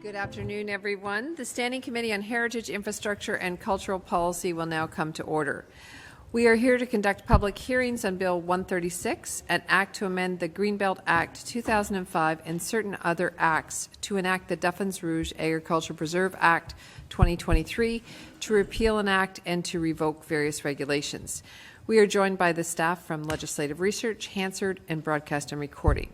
Good afternoon, everyone. The Standing Committee on Heritage, Infrastructure and Cultural Policy will now come to order. We are here to conduct public hearings on Bill 136, an act to amend the Greenbelt Act 2005 and certain other acts to enact the Duffins Rouge Agricultural Preserve Act 2023, to repeal an act and to revoke various regulations. We are joined by the staff from Legislative Research, Hansard, and Broadcast and Recording.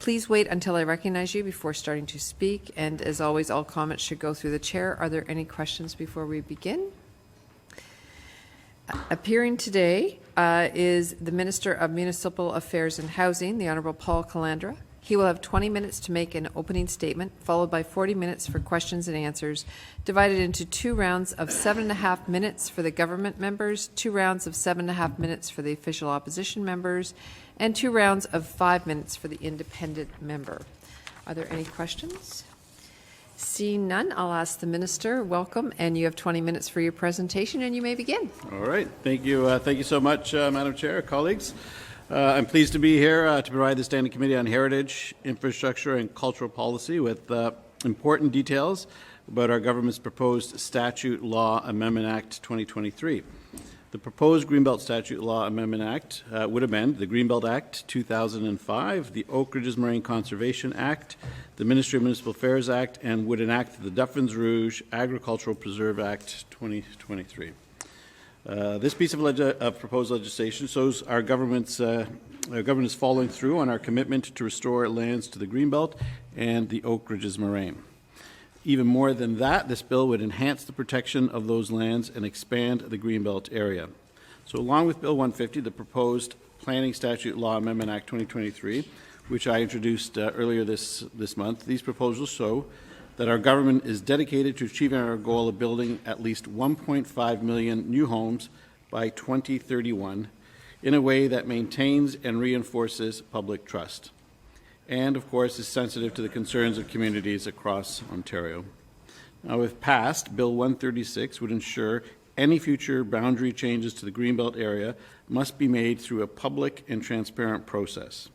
Please wait until I recognize you before starting to speak, and as always, all comments should go through the chair. Are there any questions before we begin? Appearing today is the Minister of Municipal Affairs and Housing, the Honourable Paul Calandra. He will have 20 minutes to make an opening statement, followed by 40 minutes for questions and answers, divided into 2 rounds of 7.5 minutes for the government members, 2 rounds of 7.5 minutes for the official opposition members, and 2 rounds of 5 minutes for the independent member. Are there any questions? Seeing none, I'll ask the Minister. Welcome, and you have 20 minutes for your presentation, and you may begin. All right. Thank you. Thank you so much, Madam Chair, colleagues. I'm pleased to be here to provide the Standing Committee on Heritage, Infrastructure and Cultural Policy with important details about our government's proposed Statute Law Amendment Act 2023. The proposed Greenbelt Statute Law Amendment Act would amend the Greenbelt Act 2005, the Oak Ridges Moraine Conservation Act, the Ministry of Municipal Affairs Act, and would enact the Duffins Rouge Agricultural Preserve Act 2023. This piece of proposed legislation shows our government is following through on our commitment to restore lands to the Greenbelt and the Oak Ridges Moraine. Even more than that, this bill would enhance the protection of those lands and expand the Greenbelt area. So along with Bill 150, the proposed Planning Statute Law Amendment Act 2023, which I introduced earlier this month, these proposals show that our government is dedicated to achieving our goal of building at least 1.5 million new homes by 2031 in a way that maintains and reinforces public trust, and of course is sensitive to the concerns of communities across Ontario. Now, if passed, Bill 136 would ensure any future boundary changes to the Greenbelt area must be made through a public and transparent process.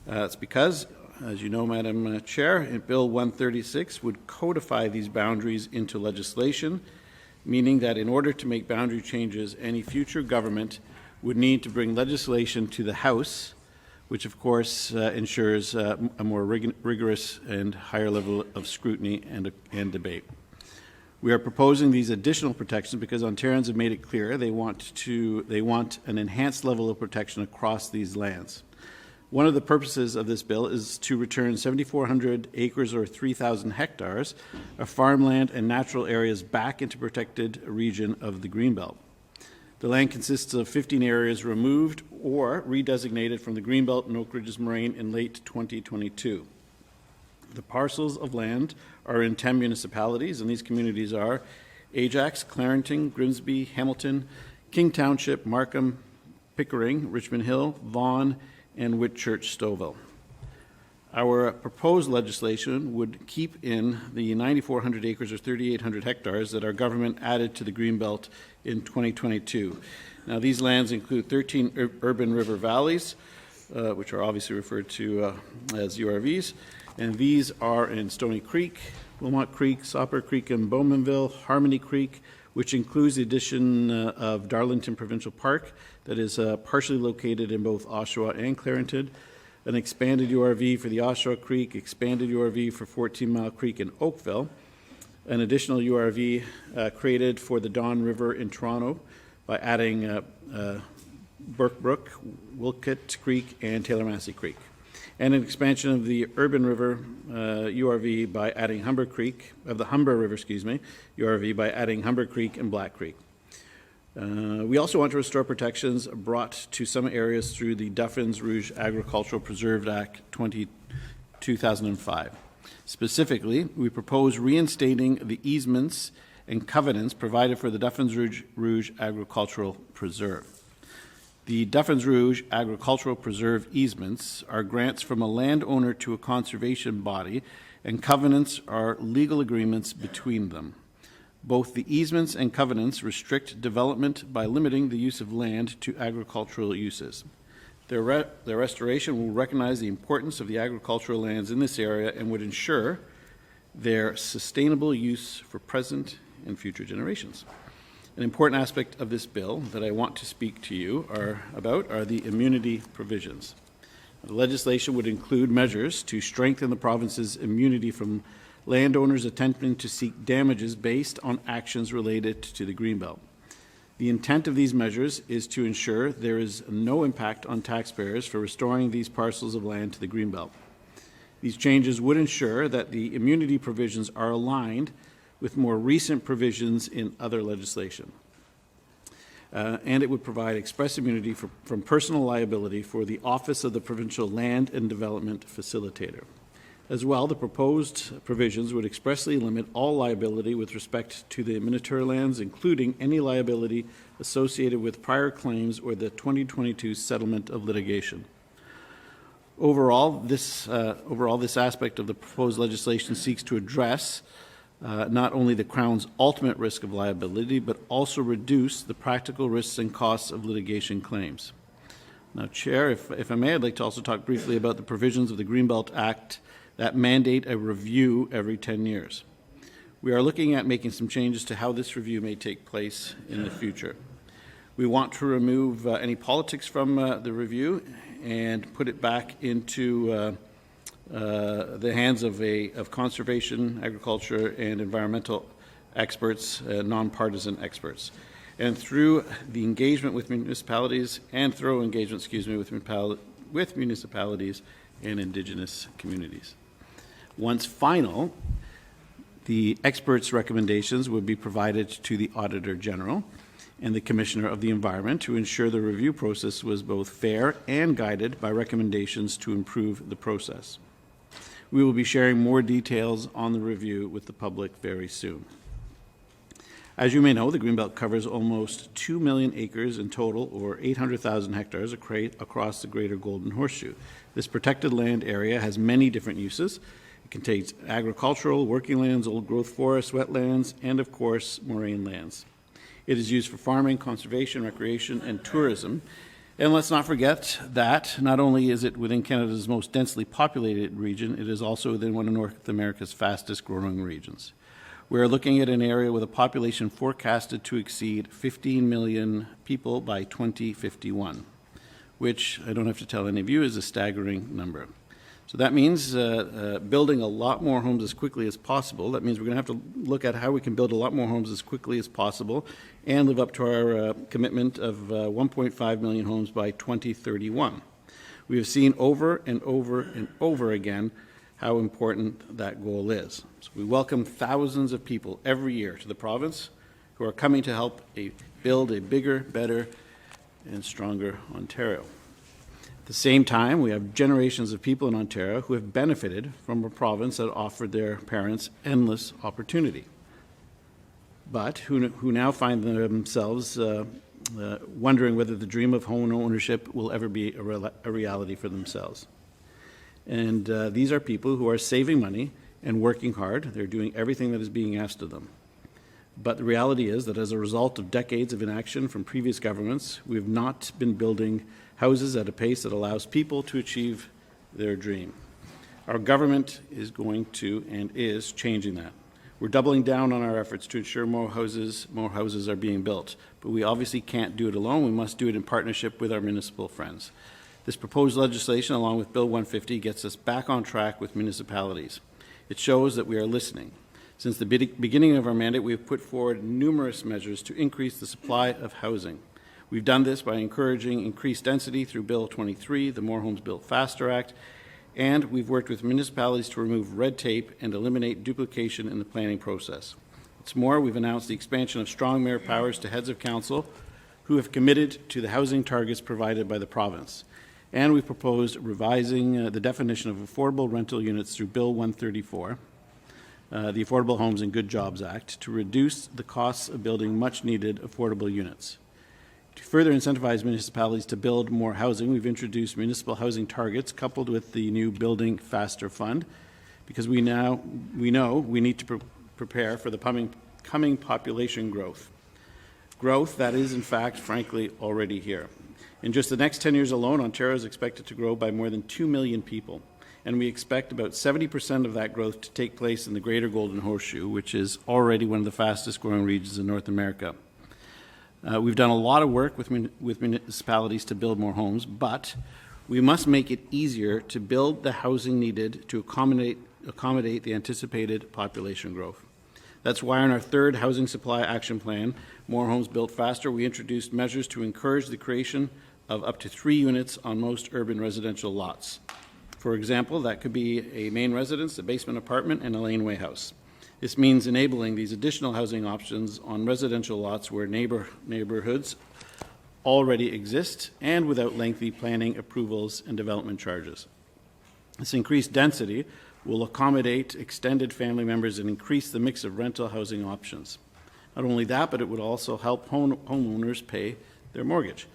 It's because, as you know, Madam Chair, Bill 136 would codify these boundaries into legislation, meaning that in order to make boundary changes, any future government would need to bring legislation to the House, which of course ensures a more rigorous and higher level of scrutiny and debate. We are proposing these additional protections because Ontarians have made it clear they want an enhanced level of protection across these lands. One of the purposes of this bill is to return 7,400 acres or 3,000 hectares of farmland and natural areas back into protected region of the Greenbelt. The land consists of 15 areas removed or redesignated from the Greenbelt and Oak Ridges Moraine in late 2022. The parcels of land are in 10 municipalities, and these communities are Ajax, Clarington, Grimsby, Hamilton, King Township, Markham, Pickering, Richmond Hill, Vaughan, and Whitchurch-Stouffville. Our proposed legislation would keep in the 9,400 acres or 3,800 hectares that our government added to the Greenbelt in 2022. Now, these lands include 13 urban river valleys, which are obviously referred to as URVs, and these are in Stony Creek, Wilmot Creek, Sauper Creek, and Bowmanville, Harmony Creek, which includes the addition of Darlington Provincial Park that is partially located in both Oshawa and Clarington, an expanded URV for the Oshawa Creek, expanded URV for 14 Mile Creek in Oakville, an additional URV created for the Don River in Toronto by adding Burke Brook, Wilkett Creek, and Taylor Massey Creek, and an expansion of the Urban River URV by adding Humber Creek, of the Humber River, URV by adding Humber Creek and Black Creek. We also want to restore protections brought to some areas through the Duffins Rouge Agricultural Preserve Act 2005. Specifically, we propose reinstating the easements and covenants provided for the Duffins Rouge Agricultural Preserve. The Duffins Rouge Agricultural Preserve easements are grants from a landowner to a conservation body, and covenants are legal agreements between them. Both the easements and covenants restrict development by limiting the use of land to agricultural uses. Their restoration will recognize the importance of the agricultural lands in this area and would ensure their sustainable use for present and future generations. An important aspect of this bill that I want to speak to you about are the immunity provisions. The legislation would include measures to strengthen the province's immunity from landowners attempting to seek damages based on actions related to the Greenbelt. The intent of these measures is to ensure there is no impact on taxpayers for restoring these parcels of land to the Greenbelt. These changes would ensure that the immunity provisions are aligned with more recent provisions in other legislation. And it would provide express immunity from personal liability for the Office of the Provincial Land and Development Facilitator. As well, the proposed provisions would expressly limit all liability with respect to the Miniature lands, including any liability associated with prior claims or the 2022 settlement of litigation. Overall, this aspect of the proposed legislation seeks to address not only the Crown's ultimate risk of liability, but also reduce the practical risks and costs of litigation claims. Now, Chair, if I may, I'd like to also talk briefly about the provisions of the Greenbelt Act that mandate a review every 10 years. We are looking at making some changes to how this review may take place in the future. We want to remove any politics from the review and put it back into the hands of conservation, agriculture, and environmental experts, nonpartisan experts. And through the engagement with municipalities and thorough engagement, with municipalities and Indigenous communities. Once final, the experts' recommendations would be provided to the Auditor General and the Commissioner of the Environment to ensure the review process was both fair and guided by recommendations to improve the process. We will be sharing more details on the review with the public very soon. As you may know, the Greenbelt covers almost 2 million acres in total, or 800,000 hectares across the Greater Golden Horseshoe. This protected land area has many different uses. It contains agricultural, working lands, old-growth forests, wetlands, and, of course, moraine lands. It is used for farming, conservation, recreation, and tourism. And let's not forget that not only is it within Canada's most densely populated region, it is also within one of North America's fastest growing regions. We are looking at an area with a population forecasted to exceed 15 million people by 2051, which I don't have to tell any of you is a staggering number. So that means building a lot more homes as quickly as possible. That means we're going to have to look at how we can build a lot more homes as quickly as possible and live up to our commitment of 1.5 million homes by 2031. We have seen over and over and over again how important that goal is. So we welcome thousands of people every year to the province who are coming to help build a bigger, better, and stronger Ontario. At the same time, we have generations of people in Ontario who have benefited from a province that offered their parents endless opportunity, but who now find themselves wondering whether the dream of home ownership will ever be a reality for themselves. And these are people who are saving money and working hard. They're doing everything that is being asked of them. But the reality is that as a result of decades of inaction from previous governments, we have not been building houses at a pace that allows people to achieve their dream. Our government is going to and is changing that. We're doubling down on our efforts to ensure more houses are being built. But we obviously can't do it alone. We must do it in partnership with our municipal friends. This proposed legislation, along with Bill 150, gets us back on track with municipalities. It shows that we are listening. Since the beginning of our mandate, we have put forward numerous measures to increase the supply of housing. We've done this by encouraging increased density through Bill 23, the More Homes Built Faster Act, and we've worked with municipalities to remove red tape and eliminate duplication in the planning process. What's more, we've announced the expansion of strong mayor powers to heads of council who have committed to the housing targets provided by the province. And we've proposed revising the definition of affordable rental units through Bill 134, the Affordable Homes and Good Jobs Act, to reduce the costs of building much-needed affordable units. To further incentivize municipalities to build more housing, we've introduced municipal housing targets coupled with the new Building Faster Fund, because we know we need to prepare for the coming population growth. Growth that is, in fact, frankly, already here. In just the next 10 years alone, Ontario is expected to grow by more than 2 million people. and we expect about 70% of that growth to take place in the Greater Golden Horseshoe, which is already one of the fastest growing regions in North America. We've done a lot of work with municipalities to build more homes, but we must make it easier to build the housing needed to accommodate the anticipated population growth. That's why in our third Housing Supply Action Plan, More Homes Built Faster, we introduced measures to encourage the creation of up to 3 units on most urban residential lots. For example, that could be a main residence, a basement apartment, and a laneway house. This means enabling these additional housing options on residential lots where neighborhoods already exist and without lengthy planning approvals and development charges. This increased density will accommodate extended family members and increase the mix of rental housing options. Not only that, but it would also help homeowners pay their mortgage.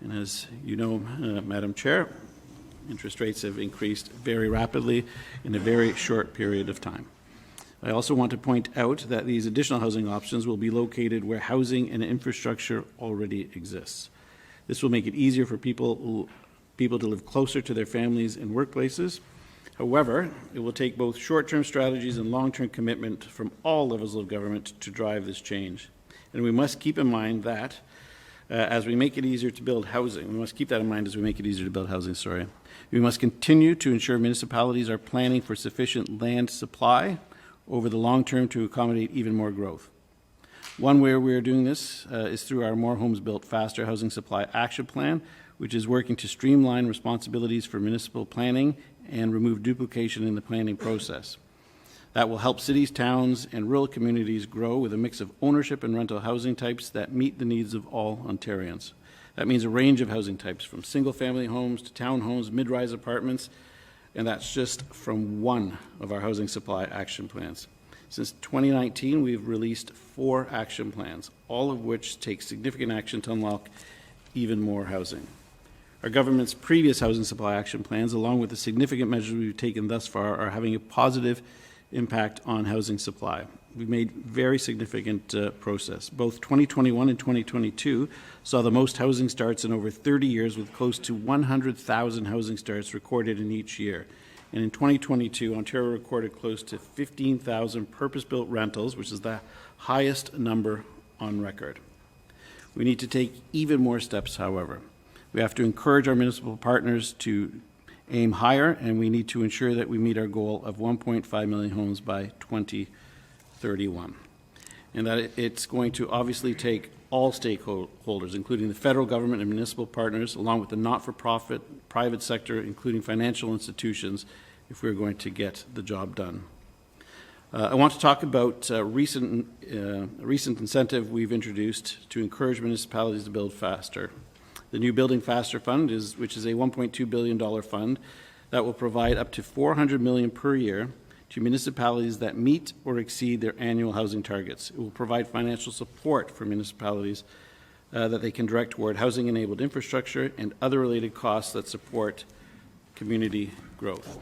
And as you know, Madam Chair, interest rates have increased very rapidly in a very short period of time. I also want to point out that these additional housing options will be located where housing and infrastructure already exists. This will make it easier for people to live closer to their families and workplaces. However, it will take both short-term strategies and long-term commitment from all levels of government to drive this change. And we must keep in mind that as we make it easier to build housing, we must keep that in mind as we make it easier to build housing, We must continue to ensure municipalities are planning for sufficient land supply over the long term to accommodate even more growth. One way we are doing this is through our More Homes Built Faster Housing Supply Action Plan, which is working to streamline responsibilities for municipal planning and remove duplication in the planning process. That will help cities, towns, and rural communities grow with a mix of ownership and rental housing types that meet the needs of all Ontarians. That means a range of housing types, from single-family homes to townhomes, mid-rise apartments, and that's just from one of our housing supply action plans. Since 2019, we've released 4 action plans, all of which take significant action to unlock even more housing. Our government's previous housing supply action plans, along with the significant measures we've taken thus far, are having a positive impact on housing supply. We've made very significant progress. Both 2021 and 2022 saw the most housing starts in over 30 years, with close to 100,000 housing starts recorded in each year. And in 2022, Ontario recorded close to 15,000 purpose-built rentals, which is the highest number on record. We need to take even more steps, however. We have to encourage our municipal partners to aim higher, and we need to ensure that we meet our goal of 1.5 million homes by 2031. And that it's going to obviously take all stakeholders, including the federal government and municipal partners, along with the not-for-profit private sector, including financial institutions, if we're going to get the job done. I want to talk about a recent incentive we've introduced to encourage municipalities to build faster. The new Building Faster Fund, which is a $1.2 billion fund that will provide up to $400 million per year to municipalities that meet or exceed their annual housing targets. It will provide financial support for municipalities that they can direct toward housing-enabled infrastructure and other related costs that support community growth.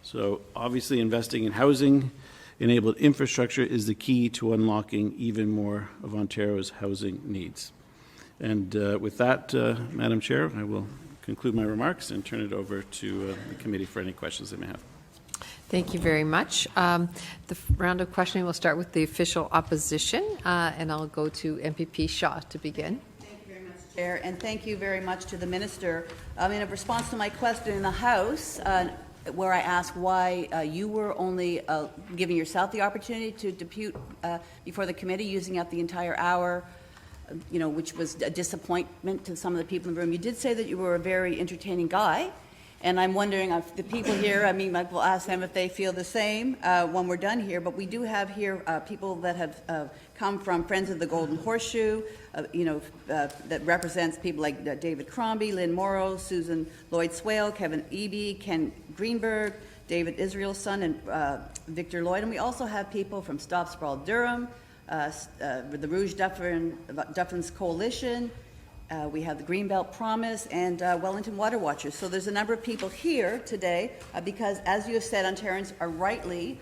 So obviously investing in housing-enabled infrastructure is the key to unlocking even more of Ontario's housing needs. And with that, Madam Chair, I will conclude my remarks and turn it over to the committee for any questions they may have. Thank you very much. The round of questioning will start with the official opposition, and I'll go to MPP Shaw to begin. Thank you very much, Chair, and thank you very much to the Minister. In response to my question in the House, where I asked why you were only giving yourself the opportunity to depute before the committee, using up the entire hour, which was a disappointment to some of the people in the room. You did say that you were a very entertaining guy, and I'm wondering if the people here, we'll ask them if they feel the same when we're done here, but we do have here people that have come from Friends of the Golden Horseshoe, that represents people like David Crombie, Lynn Morrow, Susan Lloyd-Swale, Kevin Eby, Ken Greenberg, David Israelson, and Victor Lloyd, and we also have people from Stop Sprawl Durham, the Rouge Duffins Coalition, we have the Greenbelt Promise, and Wellington Water Watchers. So there's a number of people here today because, as you have said, Ontarians are rightly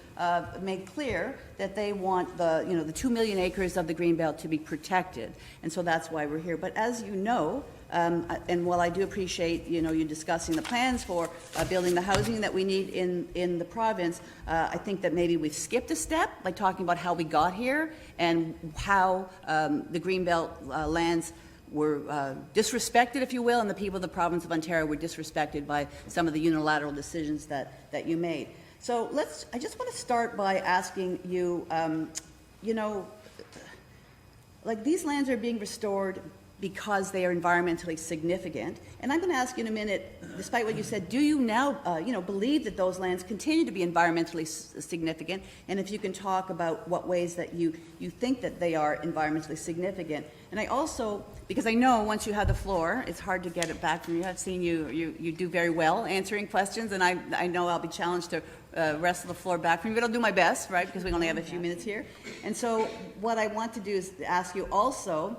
made clear that they want the 2 million acres of the Greenbelt to be protected, and so that's why we're here. But as you know, and while I do appreciate, you discussing the plans for building the housing that we need in the province, I think that maybe we've skipped a step by talking about how we got here and how the Greenbelt lands were disrespected, if you will, and the people of the province of Ontario were disrespected by some of the unilateral decisions that you made. So I just want to start by asking you, like these lands are being restored because they are environmentally significant. And I'm going to ask you in a minute, despite what you said, do you now, believe that those lands continue to be environmentally significant? And if you can talk about what ways that you think that they are environmentally significant. And I also, because I know once you have the floor, it's hard to get it back from you. I've seen you do very well answering questions, and I know I'll be challenged to wrestle the floor back from you, but I'll do my best, right, because we only have a few minutes here. And so what I want to do is ask you also,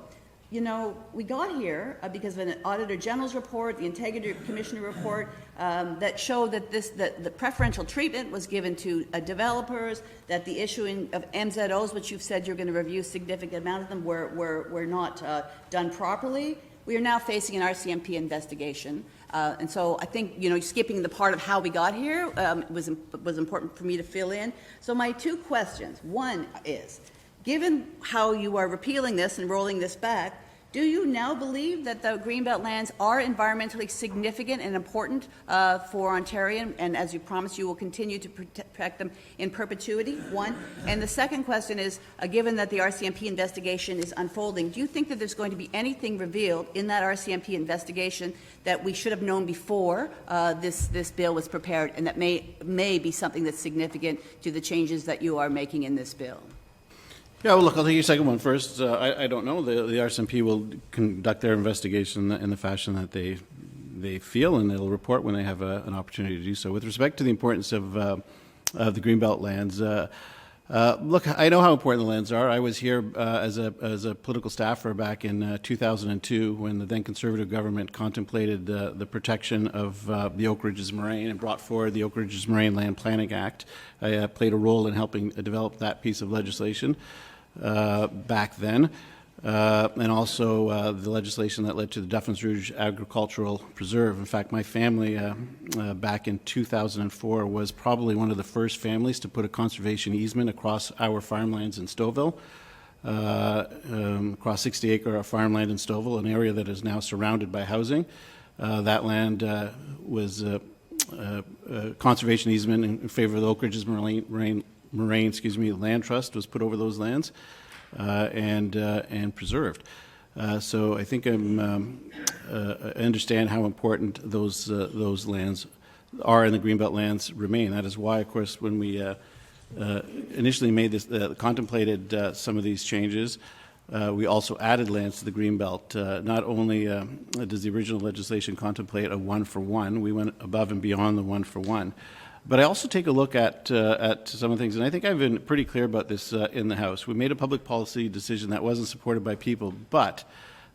we got here because of an Auditor General's report, the Integrity Commissioner report, that showed that the preferential treatment was given to developers, that the issuing of MZOs, which you've said you're going to review a significant amount of them, were not done properly. We are now facing an RCMP investigation. And so I think, skipping the part of how we got here was important for me to fill in. So my two questions. One is, given how you are repealing this and rolling this back, do you now believe that the Greenbelt lands are environmentally significant and important for Ontario, and as you promised, you will continue to protect them in perpetuity? One. And the second question is, given that the RCMP investigation is unfolding, do you think that there's going to be anything revealed in that RCMP investigation that we should have known before this bill was prepared, and that may be something that's significant to the changes that you are making in this bill? Yeah, well, look, I'll take your second one first. I don't know. The RCMP will conduct their investigation in the fashion that they feel, and they'll report when they have an opportunity to do so. With respect to the importance of the Greenbelt lands, look, I know how important the lands are. I was here as a political staffer back in 2002 when the then Conservative government contemplated the protection of the Oak Ridges Moraine and brought forward the Oak Ridges Moraine Land Planning Act. I played a role in helping develop that piece of legislation back then, and also the legislation that led to the Duffins Rouge Agricultural Preserve. In fact, my family back in 2004 was probably one of the first families to put a conservation easement across our farmlands in Stouffville, across 60-acre farmland in Stouffville, an area that is now surrounded by housing. That land was conservation easement in favor of the Oak Ridges Moraine Land Trust was put over those lands and preserved. So I think I understand how important those lands are, and the Greenbelt lands remain. That is why, of course, when we initially made this, contemplated some of these changes, we also added lands to the Greenbelt. Not only does the original legislation contemplate a one-for-one, we went above and beyond the one-for-one. But I also take a look at some of the things, and I think I've been pretty clear about this in the House. We made a public policy decision that wasn't supported by people, but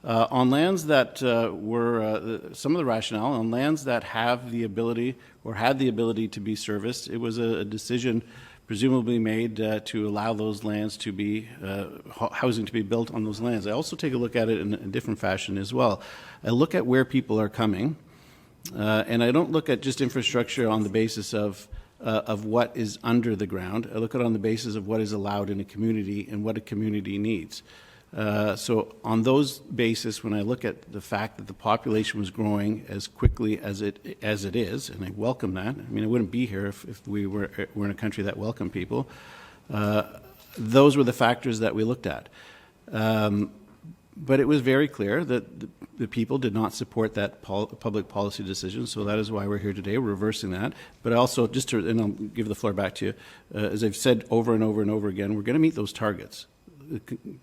on lands that were, some of the rationale, on lands that have the ability or had the ability to be serviced, it was a decision presumably made to allow those lands to be, housing to be built on those lands. I also take a look at it in a different fashion as well. I look at where people are coming. And I don't look at just infrastructure on the basis of what is under the ground. I look at it on the basis of what is allowed in a community and what a community needs. So on those basis, when I look at the fact that the population was growing as quickly as it is, and I welcome that. I mean, I wouldn't be here if we were in a country that welcomed people. Those were the factors that we looked at. But it was very clear that the people did not support that public policy decision, so that is why we're here today. We're reversing that. But also, and I'll give the floor back to you, as I've said over and over and over again, we're going to meet those targets.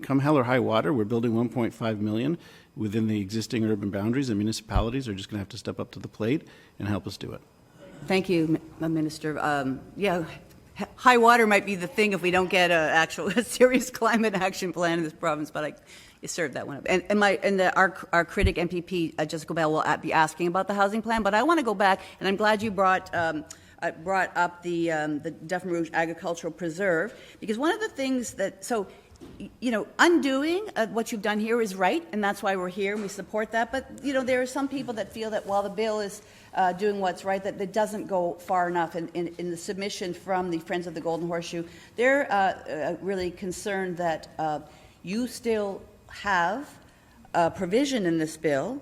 Come hell or high water, we're building 1.5 million within the existing urban boundaries, and municipalities are just going to have to step up to the plate and help us do it. Thank you, Minister. Yeah. High water might be the thing if we don't get a serious climate action plan in this province, but you served that one up. And our critic MPP Jessica Bell will be asking about the housing plan, but I want to go back, and I'm glad you brought up the Duffin Rouge Agricultural Preserve, because one of the things that you know, undoing what you've done here is right, and that's why we're here, and we support that. But, you know, there are some people that feel that while the bill is doing what's right, that it doesn't go far enough. In the submission from the Friends of the Golden Horseshoe, they're really concerned that you still have a provision in this bill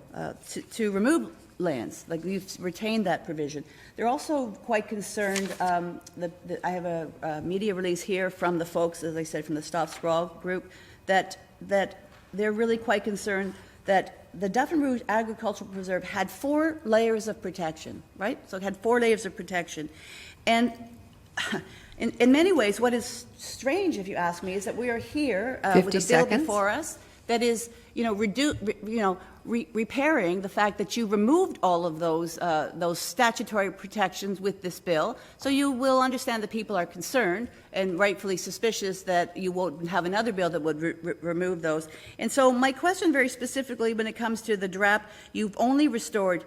to remove lands, like you've retained that provision. They're also quite concerned, I have a media release here from the folks, as I said, from the Stop Sprawl group, that they're really quite concerned that the Duffin Rouge Agricultural Preserve had 4 layers of protection, right? So it had 4 layers of protection. And in many ways, what is strange, if you ask me, is that we are here with a bill before us that is, you know, repairing the fact that you removed all of those statutory protections with this bill. So you will understand that people are concerned and rightfully suspicious that you won't have another bill that would remove those. And so my question very specifically when it comes to the DRAP, you've only restored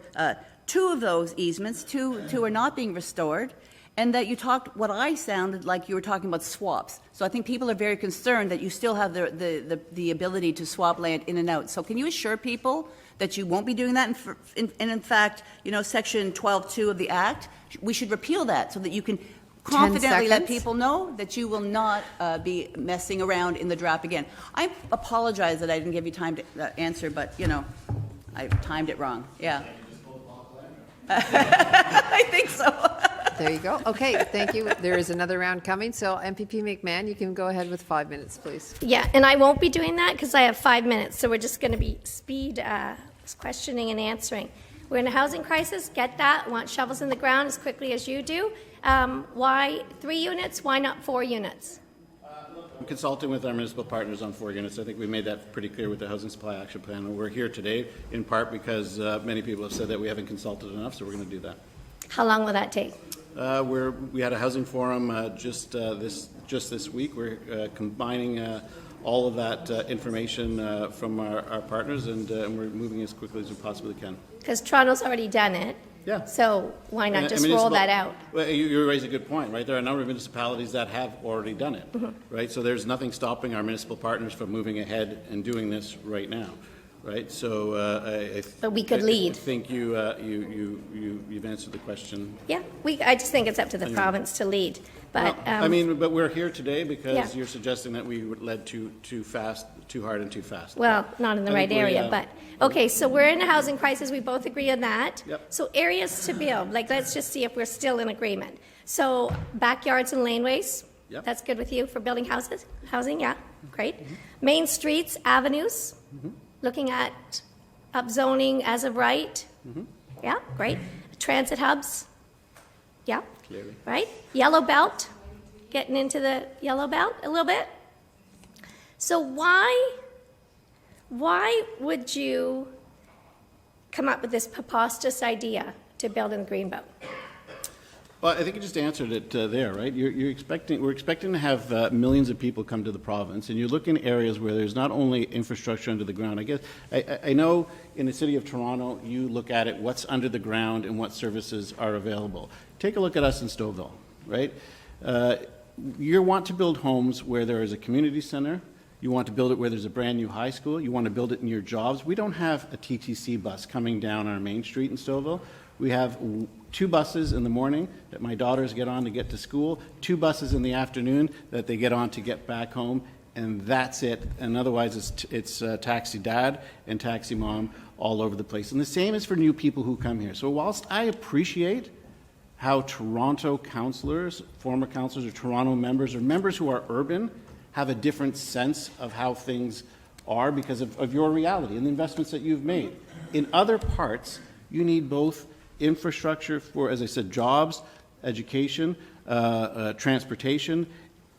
2 of those easements, two are not being restored. And that you talked, what I sounded like you were talking about swaps. So I think people are very concerned that you still have the ability to swap land in and out. So can you assure people that you won't be doing that? And in fact, you know, Section 12.2 of the Act, we should repeal that so that you can confidently let people know that you will not be messing around in the DRAP again. I apologize that I didn't give you time to answer, but, you know, I timed it wrong. Yeah. I think so. There you go. Okay, thank you. There is another round coming. So MPP McMahon, you can go ahead with 5 minutes, please. Yeah, and I won't be doing that because I have 5 minutes. So we're just going to be speed questioning and answering. We're in a housing crisis. Get that. Want shovels in the ground as quickly as you do. Why 3 units? Why not 4 units? I'm consulting with our municipal partners on 4 units. I think we made that pretty clear with the Housing Supply Action Plan. And we're here today in part because many people have said that we haven't consulted enough, so we're going to do that. How long will that take? We had a housing forum just this week. We're combining all of that information from our partners, and we're moving as quickly as we possibly can. Because Toronto's already done it. Yeah. So why not just roll that out? Well, you raise a good point, right? There are a number of municipalities that have already done it, right? So there's nothing stopping our municipal partners from moving ahead and doing this right now. Right, so but we could lead. I think you've answered the question. Yeah, I just think it's up to the province to lead. But well, but we're here today because you're suggesting that we led too fast, too hard, and too fast. Well, not in the right area, but okay. So we're in a housing crisis. We both agree on that. Yep. So areas to build. Like, let's just see if we're still in agreement. So backyards and laneways. Yep. That's good with you for building houses. Housing, yeah, great. Main streets, avenues. Looking at upzoning as of right. Yeah, great. Transit hubs. Yeah, Clearly. right. Yellow belt, getting into the yellow belt a little bit. So why would you come up with this preposterous idea to build in the Greenbelt? Well, I think you just answered it there, right? We're expecting to have millions of people come to the province, and you look in areas where there's not only infrastructure under the ground. I guess I know in the city of Toronto, you look at it, what's under the ground and what services are available. Take a look at us in Stouffville, right? You want to build homes where there is a community center. You want to build it where there's a brand new high school. You want to build it near jobs. We don't have a TTC bus coming down our main street in Stouffville. We have 2 buses in the morning that my daughters get on to get to school, 2 buses in the afternoon that they get on to get back home, and that's it. And otherwise, it's taxi dad and taxi mom all over the place. And the same is for new people who come here. So whilst I appreciate how Toronto councillors, former councillors or Toronto members or members who are urban have a different sense of how things are because of your reality and the investments that you've made. In other parts, you need both infrastructure for, as I said, jobs, education, transportation,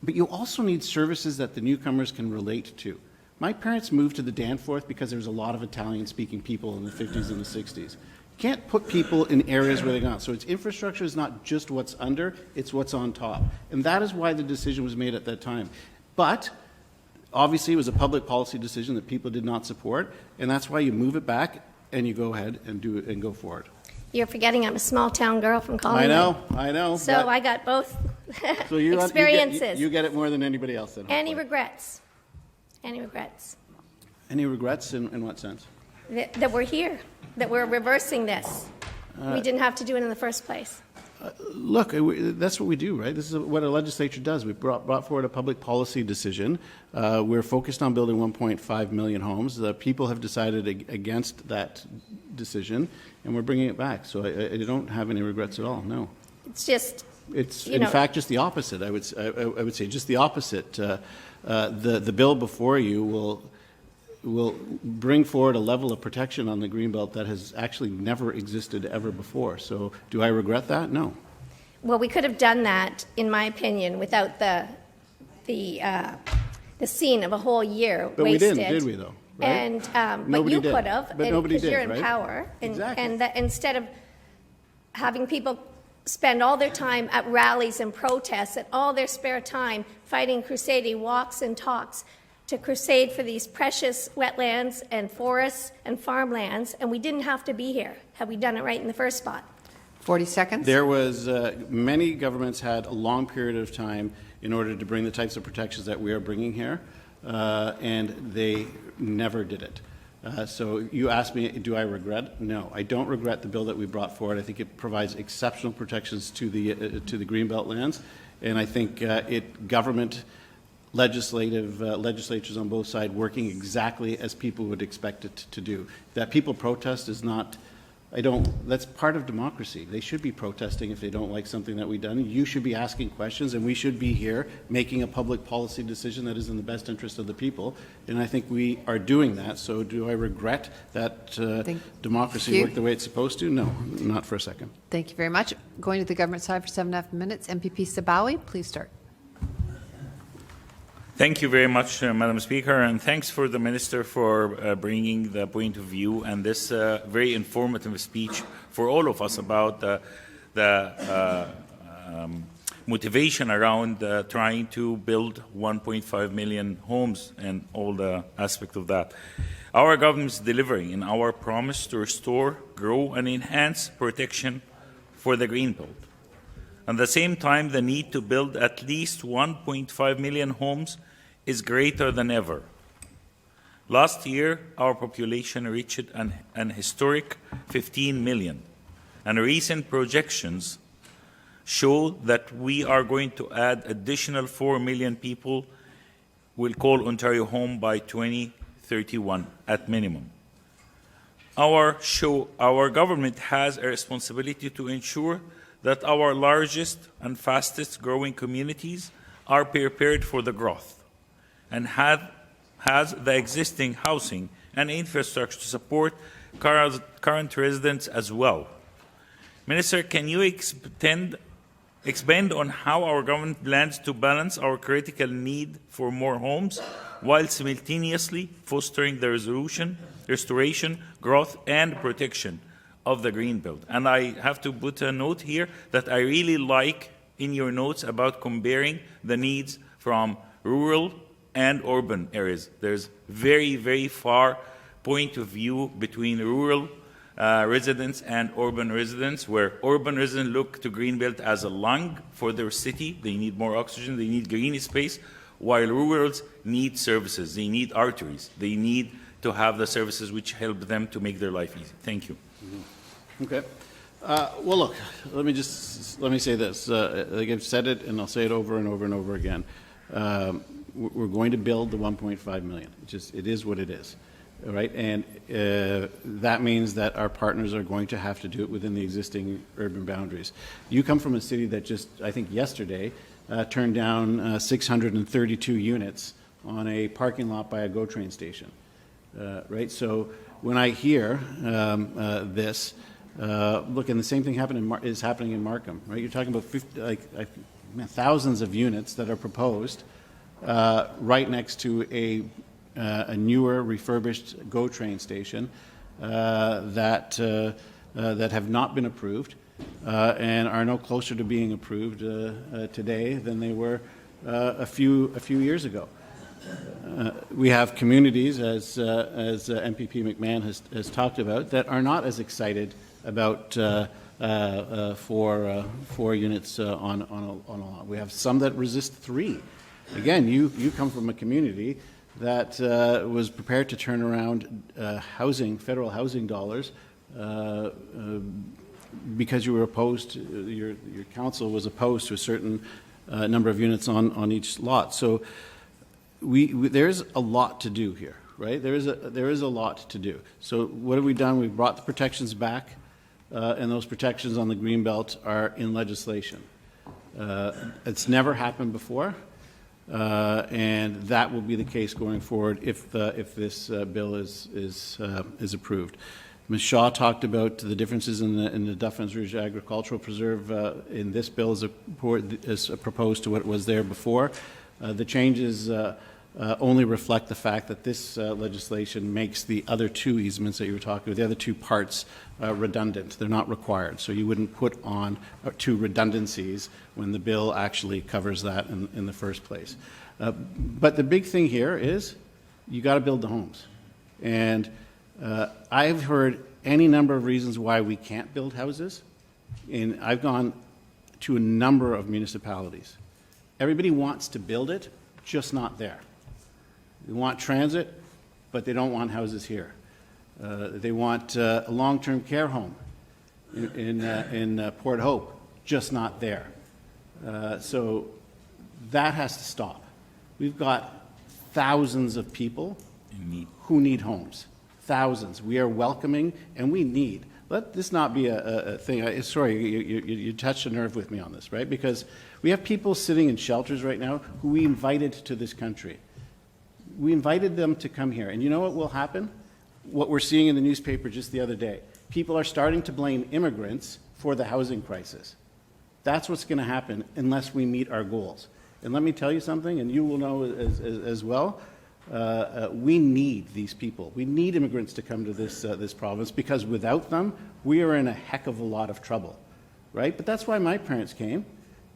but you also need services that the newcomers can relate to. My parents moved to the Danforth because there was a lot of Italian-speaking people in the 50s and the 60s. You can't put people in areas where they're not. So its infrastructure is not just what's under, it's what's on top. And that is why the decision was made at that time. But obviously it was a public policy decision that people did not support, and that's why you move it back and you go ahead and do it and go forward. You're forgetting I'm a small town girl from Collingwood. I know. So I got both so you experiences. You get it more than anybody else at home. Any regrets? Any regrets? Any regrets in what sense? That we're here, that we're reversing this. We didn't have to do it in the first place. Look, that's what we do, right? This is what a legislature does. We brought forward a public policy decision. We're focused on building 1.5 million homes. The people have decided against that decision, and we're bringing it back. So I don't have any regrets at all, no. It's just, It's, you in know, fact, just the opposite. I would say just the opposite. The bill before you will bring forward a level of protection on the Greenbelt that has actually never existed ever before. So do I regret that? No. well, we could have done that, in my opinion, without the scene of a whole year But wasted. we didn't, did we, though? Right? And but Nobody you did. could have, But nobody because did, you're in right? power, and Exactly. that instead of having people spend all their time at rallies and protests, and all their spare time fighting, crusading, walks and talks, to crusade for these precious wetlands and forests and farmlands, and we didn't have to be here had we done it right in the first spot. 40 seconds. There was, many governments had a long period of time in order to bring the types of protections that we are bringing here, and they never did it. So you asked me, do I regret? No, I don't regret the bill that we brought forward. I think it provides exceptional protections to the Greenbelt lands, and I think government legislatures on both sides working exactly as people would expect it to do. That people protest is not, that's part of democracy. They should be protesting if they don't like something that we've done. You should be asking questions, and we should be here making a public policy decision that is in the best interest of the people. And I think we are doing that. So do I regret that democracy worked the way it's supposed to? No, not for a second. Thank you very much. Going to the government side for 7.5 minutes. MPP Sabawi, please start. Thank you very much, Madam Speaker, and thanks for the Minister for bringing the point of view and this very informative speech for all of us about the motivation around trying to build 1.5 million homes and all the aspect of that. Our government is delivering in our promise to restore, grow, and enhance protection for the Greenbelt. At the same time, the need to build at least 1.5 million homes is greater than ever. Last year, our population reached an historic 15 million, and recent projections show that we are going to add additional 4 million people will call Ontario home by 2031 at minimum. Our government has a responsibility to ensure that our largest and fastest growing communities are prepared for the growth and has the existing housing and infrastructure to support current residents as well. Minister, can you expand on how our government plans to balance our critical need for more homes while simultaneously fostering the restoration, growth, and protection of the Greenbelt? And I have to put a note here that I really like in your notes about comparing the needs from rural and urban areas. There's very, very far point of view between rural residents and urban residents, where urban residents look to Greenbelt as a lung for their city. They need more oxygen, they need green space, while rurals need services, they need arteries, they need to have the services which help them to make their life easy. Thank you. Okay. Well, look, let me say this. Like I've said it, and I'll say it over and over and over again. We're going to build the 1.5 million. It is what it is, all right? And that means that our partners are going to have to do it within the existing urban boundaries. You come from a city that just, I think yesterday, turned down 632 units on a parking lot by a GO train station, right? So when I hear this, look, and the same thing is happening in Markham, right? You're talking about thousands of units that are proposed right next to a newer, refurbished GO train station that have not been approved and are no closer to being approved today than they were a few years ago. We have communities, as MPP McMahon has talked about, that are not as excited about 4 units on a lot. We have some that resist 3. Again, you come from a community that was prepared to turn around federal housing dollars, because you were opposed, your council was opposed to a certain number of units on each lot. So there's a lot to do here, right? There is a lot to do. So what have we done? We've brought the protections back, and those protections on the Greenbelt are in legislation. It's never happened before, and that will be the case going forward if this bill is approved. Ms. Shaw talked about the differences in the Duffins Rouge Agricultural Preserve in this bill as proposed to what was there before. The changes only reflect the fact that this legislation makes the other two easements that you were talking about, the other two parts, redundant. They're not required. So you wouldn't put on two redundancies when the bill actually covers that in the first place. But the big thing here is you got to build the homes. And I've heard any number of reasons why we can't build houses, and I've gone to a number of municipalities. Everybody wants to build it, just not there. They want transit, but they don't want houses here. They want a long-term care home in Port Hope, just not there. So that has to stop. We've got thousands of people who need homes. Thousands. We are welcoming, and we need. Let this not be a thing. Sorry, you touched a nerve with me on this, right? Because we have people sitting in shelters right now who we invited to this country. We invited them to come here. And you know what will happen? What we're seeing in the newspaper just the other day. People are starting to blame immigrants for the housing crisis. That's what's going to happen unless we meet our goals. And let me tell you something, and you will know as well, we need these people. We need immigrants to come to this province, because without them, we are in a heck of a lot of trouble, right? But that's why my parents came,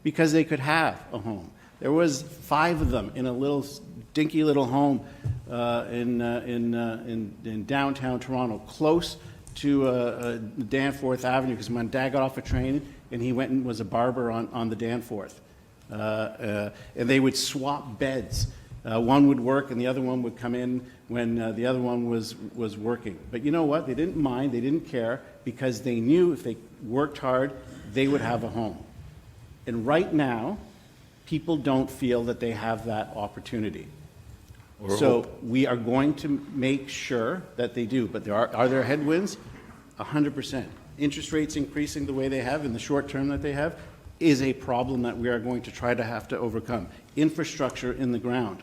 because they could have a home. There was 5 of them in a little dinky little home in downtown Toronto, close to Danforth Avenue, because my dad got off a train and he went and was a barber on the Danforth. And they would swap beds. One would work and the other one would come in when the other one was working. But you know what? They didn't mind, they didn't care, because they knew if they worked hard, they would have a home. And right now, people don't feel that they have that opportunity. So we are going to make sure that they do. But are there headwinds? 100%. Interest rates increasing the way they have in the short term that they have is a problem that we are going to try to have to overcome. Infrastructure in the ground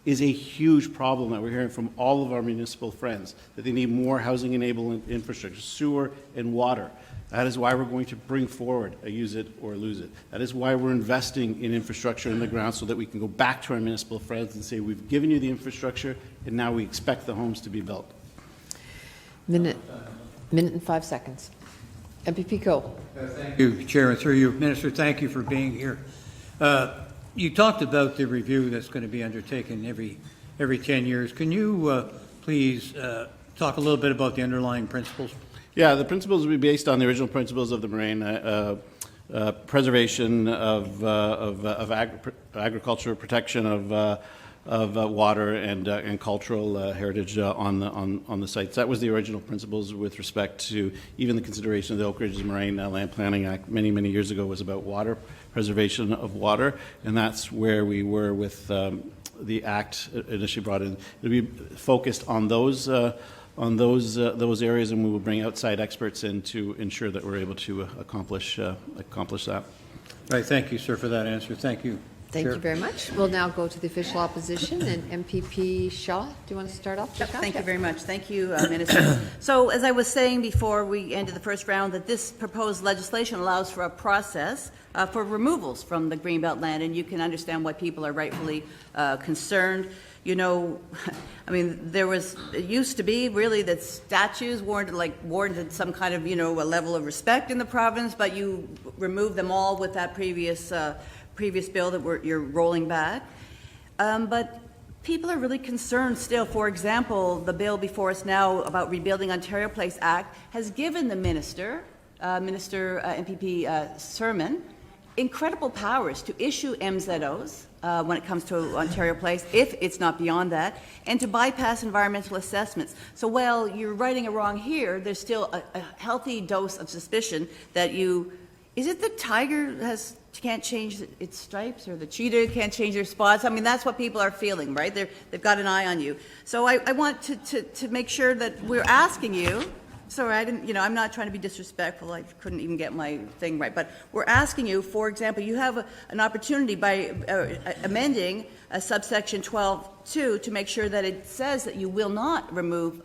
is a huge problem that we're hearing from all of our municipal friends, that they need more housing enabling infrastructure, sewer and water. That is why we're going to bring forward a use it or lose it. That is why we're investing in infrastructure in the ground, so that we can go back to our municipal friends and say, we've given you the infrastructure and now we expect the homes to be built. Minute and 5 seconds. MPP Cole. Thank you, Chairman. Through you, Minister, thank you for being here. You talked about the review that's going to be undertaken every 10 years. Can you please talk a little bit about the underlying principles? Yeah, the principles will be based on the original principles of the Moraine, preservation of agriculture, protection of water and cultural heritage on the sites. That was the original principles with respect to even the consideration of the Oak Ridges Moraine Land Planning Act many years ago was about water, preservation of water, and that's where we were with the act initially brought in. It'll be focused on those areas, and we will bring outside experts in to ensure that we're able to accomplish that. All right, thank you, sir, for that answer. Thank you. Thank you very much. We'll now go to the official opposition, and MPP Shaw. Do you want to start off? Yep, thank you very much. Thank you, Minister. So, as I was saying before we ended the first round, that this proposed legislation allows for a process for removals from the Greenbelt land, and you can understand why people are rightfully concerned. You know, I mean, it used to be really that statues warranted some kind of, a level of respect in the province, but you removed them all with that previous bill that you're rolling back. But people are really concerned still. For example, the bill before us now about Rebuilding Ontario Place Act has given the MPP Sermon incredible powers to issue MZOs when it comes to Ontario Place, if it's not beyond that, and to bypass environmental assessments. So while you're righting a wrong here, there's still a healthy dose of suspicion that you, is it the tiger can't change its stripes, or the cheetah can't change their spots? I mean, that's what people are feeling, right? They've got an eye on you. So I want to make sure that we're asking you. Sorry, I didn't, I'm not trying to be disrespectful. I couldn't even get my thing right. But we're asking you, for example, you have an opportunity by amending subsection 12.2 to make sure that it says that you will not remove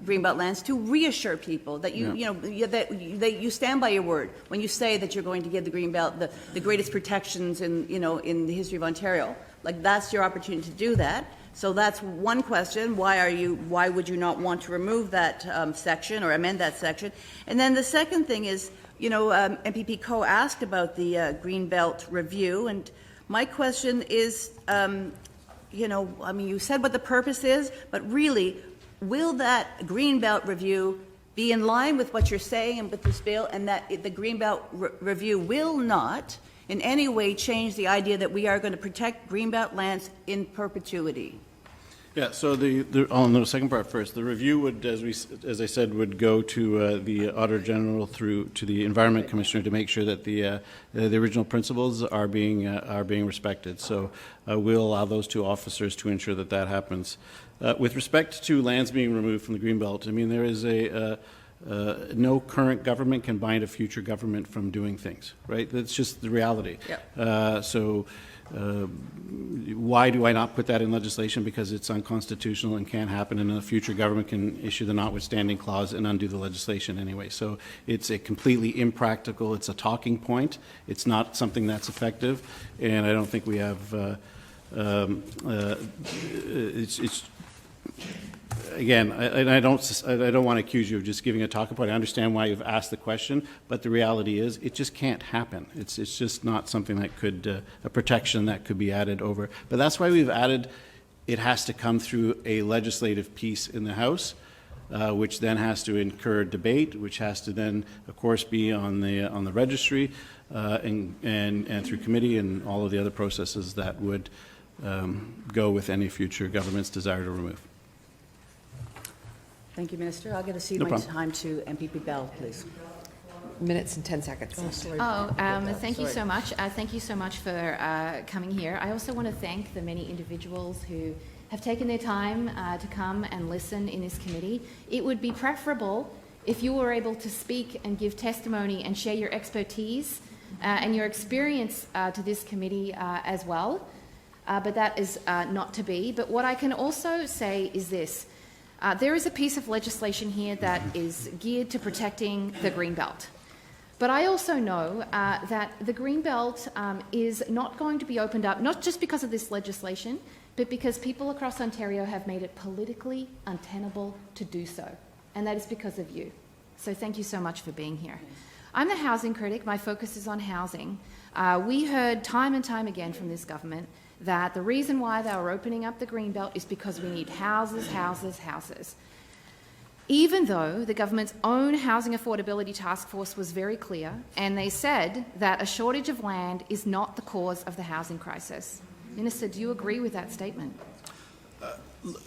greenbelt lands, to reassure people that that you stand by your word when you say that you're going to give the greenbelt the greatest protections in the history of Ontario. Like, that's your opportunity to do that. So that's one question. Why would you not want to remove that section or amend that section? And then the second thing is, MPP Coe asked about the Greenbelt review, and my question is, you said what the purpose is, but really, will that Greenbelt review be in line with what you're saying and with this bill, and that the Greenbelt review will not in any way change the idea that we are going to protect greenbelt lands in perpetuity? Yeah, so on the second part first, the review would, as I said, would go to the Auditor General through to the Environment Commissioner to make sure that the original principles are being respected. So we'll allow those two officers to ensure that that happens. With respect to lands being removed from the Greenbelt, I mean, there is no current government can bind a future government from doing things, right? That's just the reality. Yep. Why do I not put that in legislation? Because it's unconstitutional and can't happen, and a future government can issue the notwithstanding clause and undo the legislation anyway. So it's a completely impractical, it's a talking point. It's not something that's effective, and I don't think we have, again, I don't want to accuse you of just giving a talking point. I understand why you've asked the question, but the reality is it just can't happen. It's just not something that could, a protection that could be added over. But that's why we've added, it has to come through a legislative piece in the House, which then has to incur debate, which has to then, of course, be on the registry and through committee and all of the other processes that would go with any future government's desire to remove. Thank you, Minister. I'll get to cede No my problem. time to MPP Bell, please. Minutes and 10 seconds. Thank you so much. Thank you so much for coming here. I also want to thank the many individuals who have taken their time to come and listen in this committee. It would be preferable if you were able to speak and give testimony and share your expertise and your experience to this committee as well, but that is not to be. But what I can also say is this. There is a piece of legislation here that is geared to protecting the Greenbelt. But I also know that the Greenbelt is not going to be opened up, not just because of this legislation, but because people across Ontario have made it politically untenable to do so. And that is because of you. So thank you so much for being here. I'm the housing critic. My focus is on housing. We heard time and time again from this government that the reason why they were opening up the Greenbelt is because we need houses, houses, houses. Even though the government's own Housing Affordability Task Force was very clear, and they said that a shortage of land is not the cause of the housing crisis. Minister, do you agree with that statement?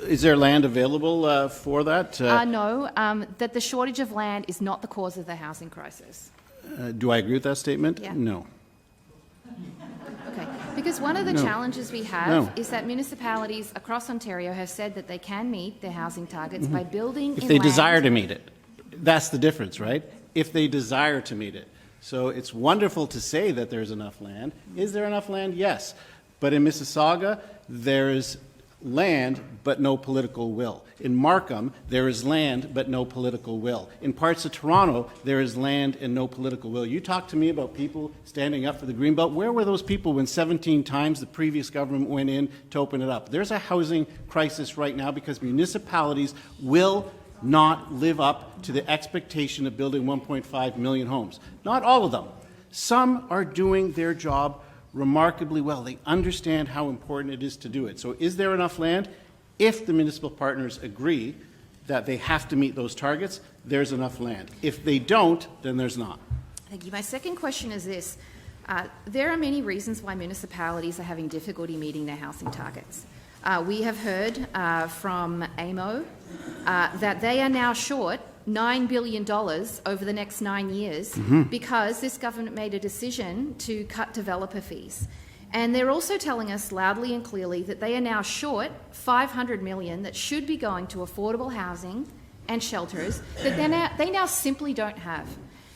Is there land available for that? No, that the shortage of land is not the cause of the housing crisis. Do I agree with that statement? Yeah. No. Okay, because one of the No. challenges we have No. is that municipalities across Ontario have said that they can meet their housing targets by building If in they land. desire to meet it. That's the difference, right? If they desire to meet it. So it's wonderful to say that there's enough land. Is there enough land? Yes. But in Mississauga, there is land but no political will. In Markham, there is land but no political will. In parts of Toronto, there is land and no political will. You talk to me about people standing up for the Greenbelt. Where were those people when 17 times the previous government went in to open it up? There's a housing crisis right now because municipalities will not live up to the expectation of building 1.5 million homes. Not all of them. Some are doing their job remarkably well. They understand how important it is to do it. So is there enough land? If the municipal partners agree that they have to meet those targets, there's enough land. If they don't, then there's not. Thank you. My second question is this. There are many reasons why municipalities are having difficulty meeting their housing targets. We have heard from AMO that they are now short $9 billion over the next 9 years because this government made a decision to cut developer fees. And they're also telling us loudly and clearly that they are now short $500 million that should be going to affordable housing and shelters that they now simply don't have.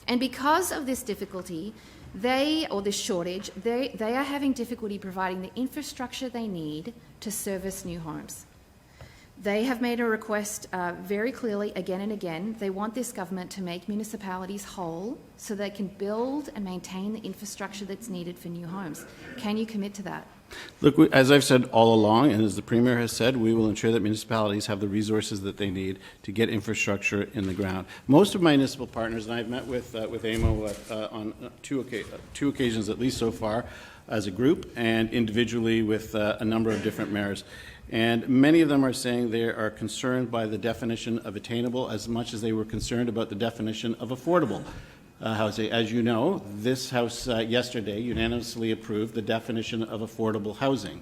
And because of this difficulty, this shortage, they are having difficulty providing the infrastructure they need to service new homes. They have made a request very clearly again and again. They want this government to make municipalities whole so they can build and maintain the infrastructure that's needed for new homes. Can you commit to that? Look, as I've said all along, and as the Premier has said, we will ensure that municipalities have the resources that they need to get infrastructure in the ground. Most of my municipal partners, and I've met with AMO on two occasions at least so far, as a group and individually with a number of different mayors. And many of them are saying they are concerned by the definition of attainable as much as they were concerned about the definition of affordable housing. As you know, this House yesterday unanimously approved the definition of affordable housing.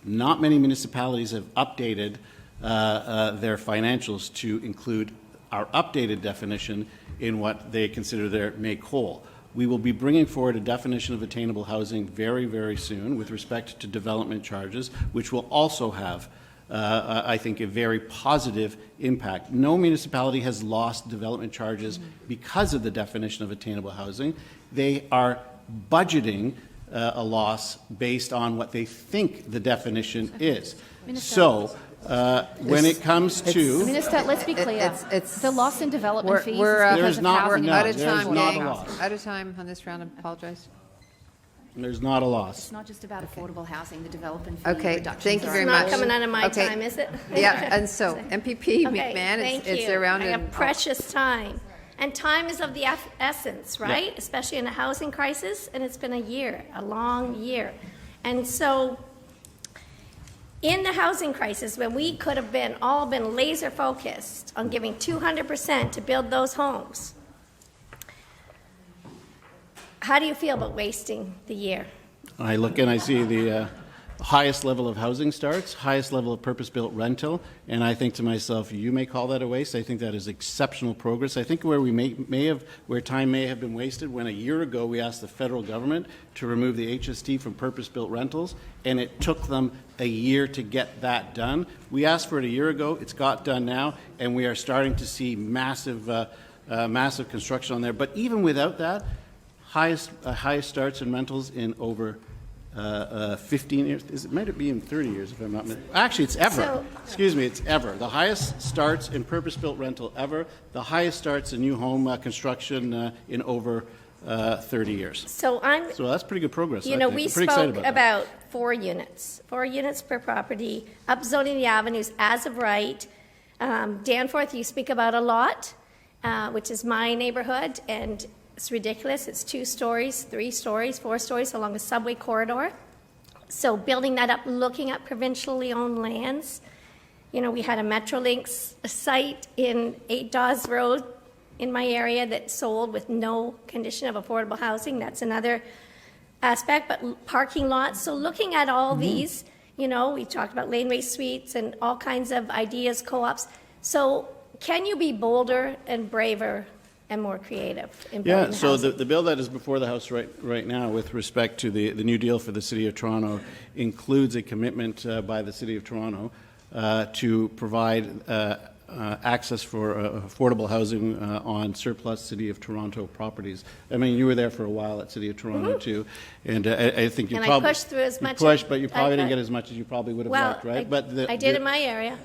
Not many municipalities have updated their financials to include our updated definition in what they consider their make whole. We will be bringing forward a definition of attainable housing very, very soon with respect to development charges, which will also have, I think, a very positive impact. No municipality has lost development charges because of the definition of attainable housing. They are budgeting a loss based on what they think the definition is. So, when it comes to... Minister, let's be clear. It's the loss in development fees is we're, because of housing. no, out of there's time, not a gang. loss. Out of time on this round. I apologize. There's not a loss. It's not just about affordable housing, the development fee Okay, reductions thank you are very It's much. not coming out of my Okay. time, is it? Yeah, and so MPP Okay, McMahon, thank it's you. around. I have precious time. And time is of the essence, right? Especially in a housing crisis, and it's been a year, a long year. And so in the housing crisis, when we could have all been laser focused on giving 200% to build those homes, how do you feel about wasting the year? I look and I see the highest level of housing starts, highest level of purpose-built rental, and I think to myself, you may call that a waste. I think that is exceptional progress. I think where we where time may have been wasted, when a year ago we asked the federal government to remove the HST from purpose-built rentals, and it took them a year to get that done. We asked for it a year ago. It's got done now, and we are starting to see massive construction on there. But even without that, highest starts in rentals in over 15 years. It might be in 30 years, if I'm not mistaken. Actually, it's ever. So- Excuse me, it's ever. The highest starts in purpose-built rental ever. The highest starts in new home construction in over 30 years. So So that's pretty good progress. You I know, think. we I'm pretty excited spoke that. about 4 units per property, upzoning the avenues as of right. Danforth, you speak about a lot, which is my neighborhood, and it's ridiculous. It's 2 stories, 3 stories, 4 stories along a subway corridor. So building that up, looking at provincially owned lands. You know, we had a Metrolinx site in 8 Dawes Road in my area that sold with no condition of affordable housing. That's another aspect, but parking lots. So looking at all these, you know, we talked about laneway suites and all kinds of ideas, co-ops. So can you be bolder and braver and more creative in building Yeah, so housing? the bill that is before the House right now with respect to the New Deal for the City of Toronto includes a commitment by the City of Toronto to provide access for affordable housing on surplus City of Toronto properties. I mean, you were there for a while at City of Toronto too, and I think you And I probably pushed through as much pushed, as but you I probably didn't could. get as much as you probably would have Well, liked, right? But I did in my area.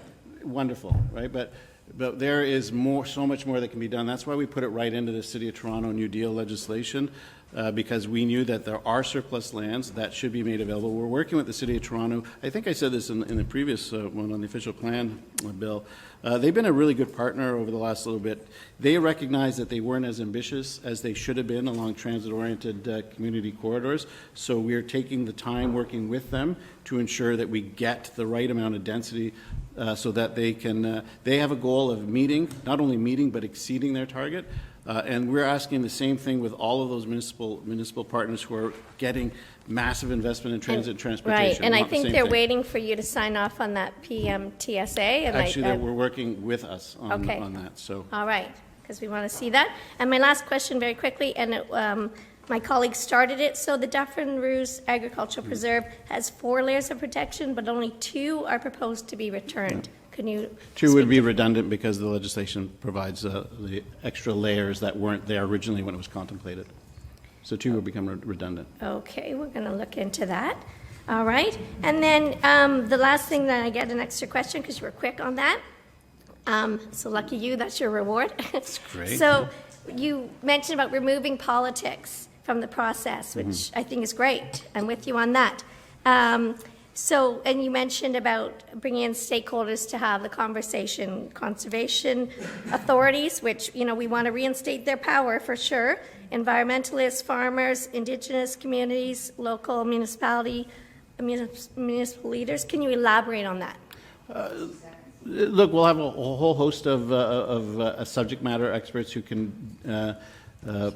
Wonderful, right? But there is so much more that can be done. That's why we put it right into the City of Toronto New Deal legislation, because we knew that there are surplus lands that should be made available. We're working with the City of Toronto. I think I said this in the previous one on the official plan bill. They've been a really good partner over the last little bit. They recognize that they weren't as ambitious as they should have been along transit-oriented community corridors. So we're taking the time working with them to ensure that we get the right amount of density so that they have a goal of not only meeting, but exceeding their target. And we're asking the same thing with all of those municipal partners who are getting massive investment in transit and transportation. Right, and We I want the think same they're thing. waiting for you to sign off on that PMTSA. And Actually, we're working with us on Okay. that, so. All right, because we want to see that. And my last question very quickly, and my colleague started it. So the Dufferin Rouge Agricultural Preserve has 4 layers of protection, but only 2 are proposed to be returned. Can you? 2 would speak be to- redundant because the legislation provides the extra layers that weren't there originally when it was contemplated. So 2 will become redundant. Okay, we're going to look into that. All right. And then the last thing that I get an extra question because you were quick on that. So lucky you, that's your reward. That's great. So you mentioned about removing politics from the process, which I think is great. I'm with you on that. And you mentioned about bringing in stakeholders to have the conversation, conservation authorities, which, we want to reinstate their power for sure, environmentalists, farmers, indigenous communities, local municipal leaders. Can you elaborate on that? Look, we'll have a whole host of subject matter experts who can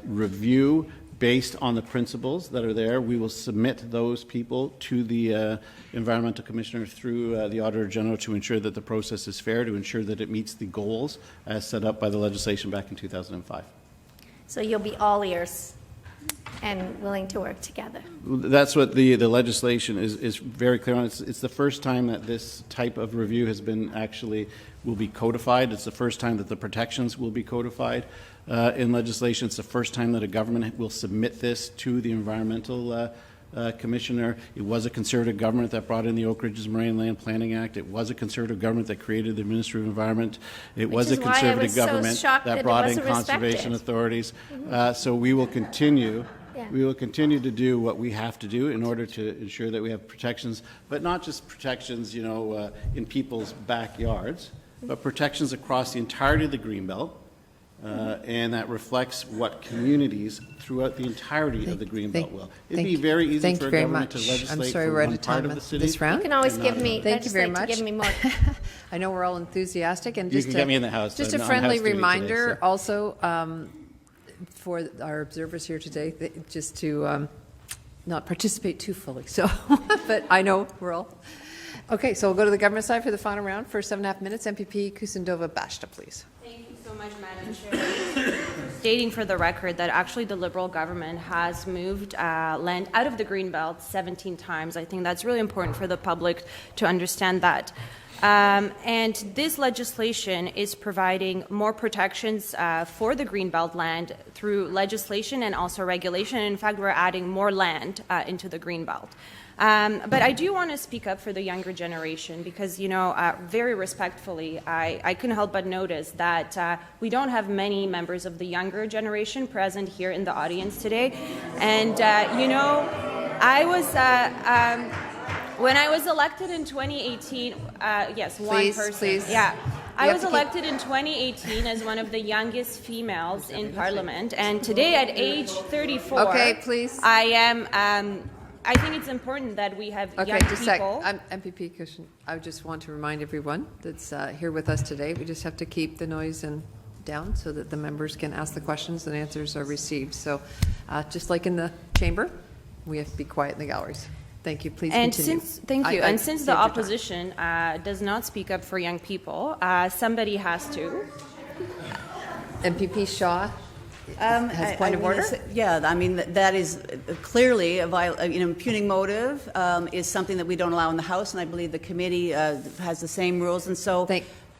review based on the principles that are there. We will submit those people to the Environmental Commissioner through the Auditor General to ensure that the process is fair, to ensure that it meets the goals as set up by the legislation back in 2005. So you'll be all ears and willing to work together. That's what the legislation is very clear on. It's the first time that this type of review has been will be codified. It's the first time that the protections will be codified in legislation. It's the first time that a government will submit this to the Environmental Commissioner. It was a Conservative government that brought in the Oak Ridges Moraine Land Planning Act. It was a Conservative government that created the Ministry of Environment. It was a is why I Conservative was so government shocked that that it brought in wasn't conservation respected. authorities. So we will continue. Yeah. We will continue to do what we have to do in order to ensure that we have protections, but not just protections, in people's backyards, but protections across the entirety of the Greenbelt, and that reflects what communities throughout the entirety of the Greenbelt will. It'd be very easy for a government to legislate I'm sorry, for we're out one of part time of the with city. this round. You can always And give not me, another. Thank you very legislate to much. give me more. I know we're all enthusiastic, and You just can get me in the House. Just I'm a on friendly House duty today, reminder, so. also for our observers here today, just to not participate too fully. So, but I know we're all okay. So we'll go to the government side for the final round for 7.5 minutes. MPP Kusindova Bashta, please. Thank you so much, Madam Chair. Stating for the record that actually the Liberal government has moved land out of the Greenbelt 17 times. I think that's really important for the public to understand that. And this legislation is providing more protections for the Greenbelt land through legislation and also regulation. And in fact, we're adding more land into the Greenbelt. But I do want to speak up for the younger generation because, very respectfully, I couldn't help but notice that we don't have many members of the younger generation present here in the audience today. And, I was... when I was elected in 2018, yes, one Please, person. please. Yeah. I have was to keep- elected in 2018 as one of the youngest females in Parliament, and today at age 34, Okay, please. I am. I think it's important that we have Okay, young just a sec. people. I'm MPP Cushin. I just want to remind everyone that's here with us today, we just have to keep the noise down so that the members can ask the questions and answers are received. So just like in the chamber, we have to be quiet in the galleries. Thank you. Please And continue. thank you. And since saved the your time. opposition does not speak up for young people, somebody has to. MPP Shaw has point of order. That is clearly impugning motive is something that we don't allow in the House, and I believe the committee has the same rules, and so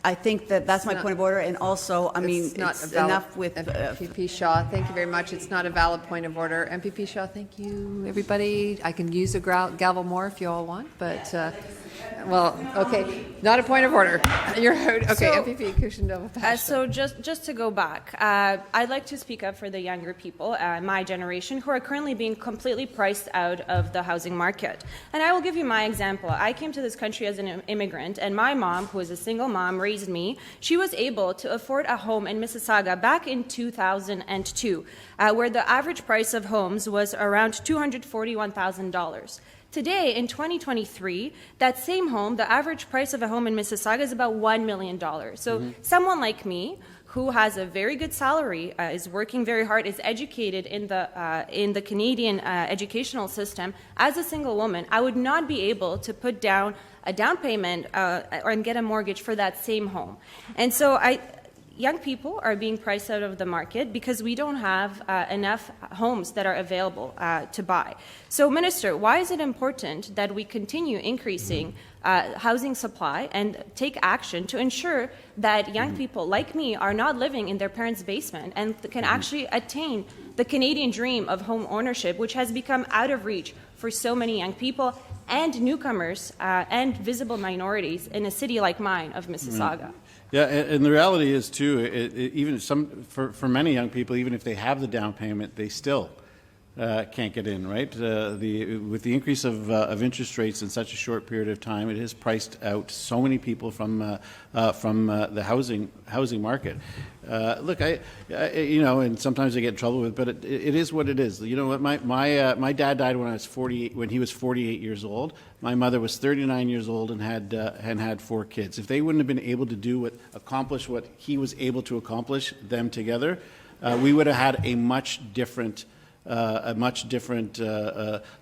I think that's my point of order. And also, It's not it's a valid- enough with MPP Shaw, thank you very much. It's not a valid point of order. MPP Shaw, thank you, everybody. I can use a gavel more if you all want, but, okay, not a point of order. You're out. Okay, So- MPP Kusindova. So just to go back, I'd like to speak up for the younger people, my generation, who are currently being completely priced out of the housing market. And I will give you my example. I came to this country as an immigrant, and my mom, who is a single mom, raised me. She was able to afford a home in Mississauga back in 2002, where the average price of homes was around $241,000. Today, in 2023, that same home, the average price of a home in Mississauga is about $1 million. So someone like me, who has a very good salary, is working very hard, is educated in the Canadian educational system, as a single woman, I would not be able to put down a down payment and get a mortgage for that same home. And so young people are being priced out of the market because we don't have enough homes that are available to buy. So, Minister, why is it important that we continue increasing housing supply and take action to ensure that young people like me are not living in their parents' basement and can actually attain the Canadian dream of home ownership, which has become out of reach for so many young people and newcomers and visible minorities in a city like mine of Mississauga? Yeah, and the reality is too, even for many young people, even if they have the down payment, they still can't get in, right? With the increase of interest rates in such a short period of time, it has priced out so many people from the housing market. Look, and sometimes I get in trouble with it, but it is what it is. You know what? My dad died when he was 48 years old. My mother was 39 years old and had 4 kids. If they wouldn't have been able to accomplish what he was able to accomplish, them together, we would have had a much different